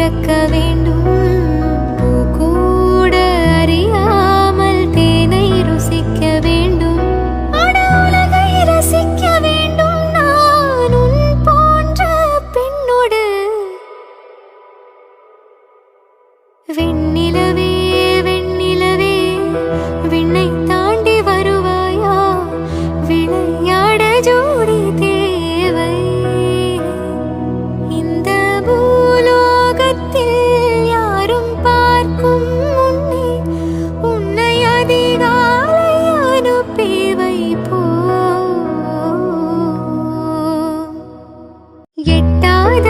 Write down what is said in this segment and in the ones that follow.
திறக்க வேண்டும். பூக்கூட அறியாமல் தேனை ருசிக்க வேண்டும். அட உலகை ரசிக்க வேண்டும். நான் உன் போன்ற பெண்ணோடு. வெண்ணிலவே வெண்ணிலவே விண்ணை தாண்டி வருவாயா? விளையாட ஜோடி தேவை. இந்த பூலோகத்தில் யாரும் பார்க்கும் முன்னே உன்னை அதிகாலை அனுப்பி வைப்போம். எட்டாத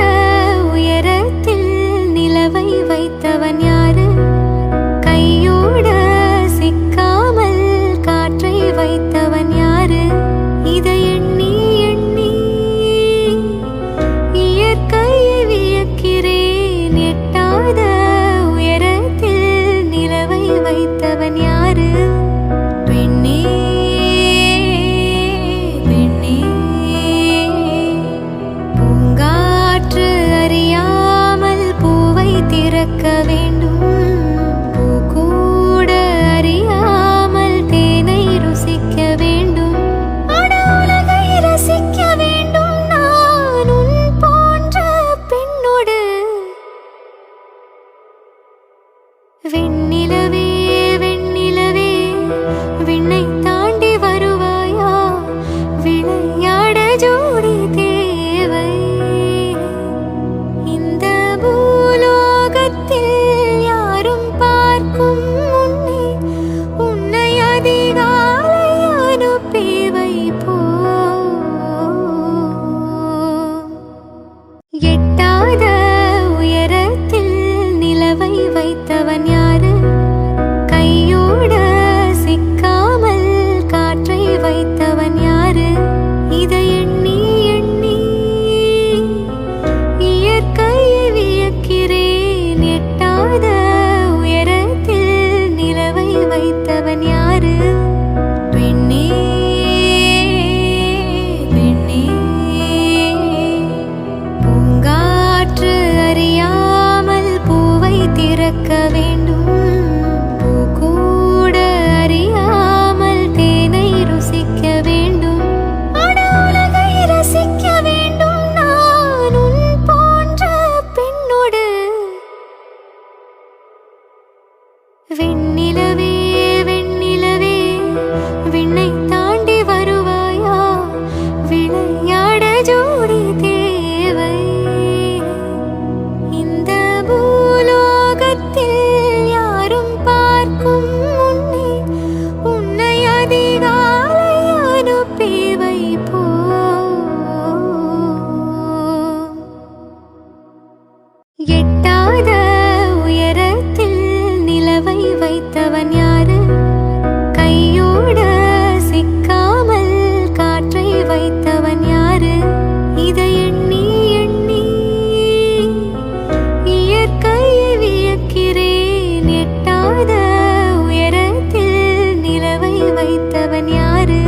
உயரத்தில் நிலவை வைத்தவன் யாரு? கையோட சிக்காமல் காற்றை வைத்தவன் யாரு? இதை எண்ணி எண்ணி இயற்கையை வியக்கிறேன். எட்டாத உயரத்தில் நிலவை வைத்தவன் யாரு? பெண்ணே பெண்ணே பூங்காற்று அறியாமல் பூவை திறக்க வேண்டும். பூக்கூட அறியாமல் தேனை ருசிக்க வேண்டும். அட உலகை ரசிக்க வேண்டும். நான் உன் போன்ற பெண்ணோடு. வெண்ணிலவே வெண்ணிலவே விண்ணை தாண்டி வருவாயா? விளையாட ஜோடி தேவை. இந்த பூலோகத்தில் யாரும் பார்க்கும் முன்னே உன்னை அதிகாலை அனுப்பி வைப்போம். எட்டாத உயரத்தில் நிலவை வைத்தவன் யாரு? கையோட சிக்காமல் காற்றை வைத்தவன் யாரு? இதை எண்ணி எண்ணி இயற்கையை வியக்கிறேன். எட்டாத உயரத்தில் நிலவை வைத்தவன் யாரு? பெண்ணே பெண்ணே பூங்காற்று அறியாமல் பூவை திறக்க வேண்டும். பூக்கூட அறியாமல் தேனை ருசிக்க வேண்டும். அட உலகை ரசிக்க வேண்டும். நான் உன் போன்ற பெண்ணோடு. வெண்ணிலவே வெண்ணிலவே விண்ணை தாண்டி வருவாயா? விளையாட ஜோடி தேவை. இந்த பூலோகத்தில் யாரும் பார்க்கும் முன்னே உன்னை அதிகாலை அனுப்பி வைப்போம். எட்டாத உயரத்தில் நிலவை வைத்தவன் யாரு? கையோட சிக்காமல் காற்றை வைத்தவன் யாரு? இதை எண்ணி எண்ணி இயற்கையை வியக்கிறேன். எட்டாத உயரத்தில் நிலவை வைத்தவன் யாரு?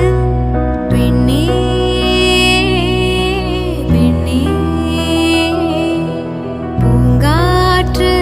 பெண்ணே பெண்ணே பூங்காற்று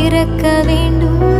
பிறக்க வேண்டும்.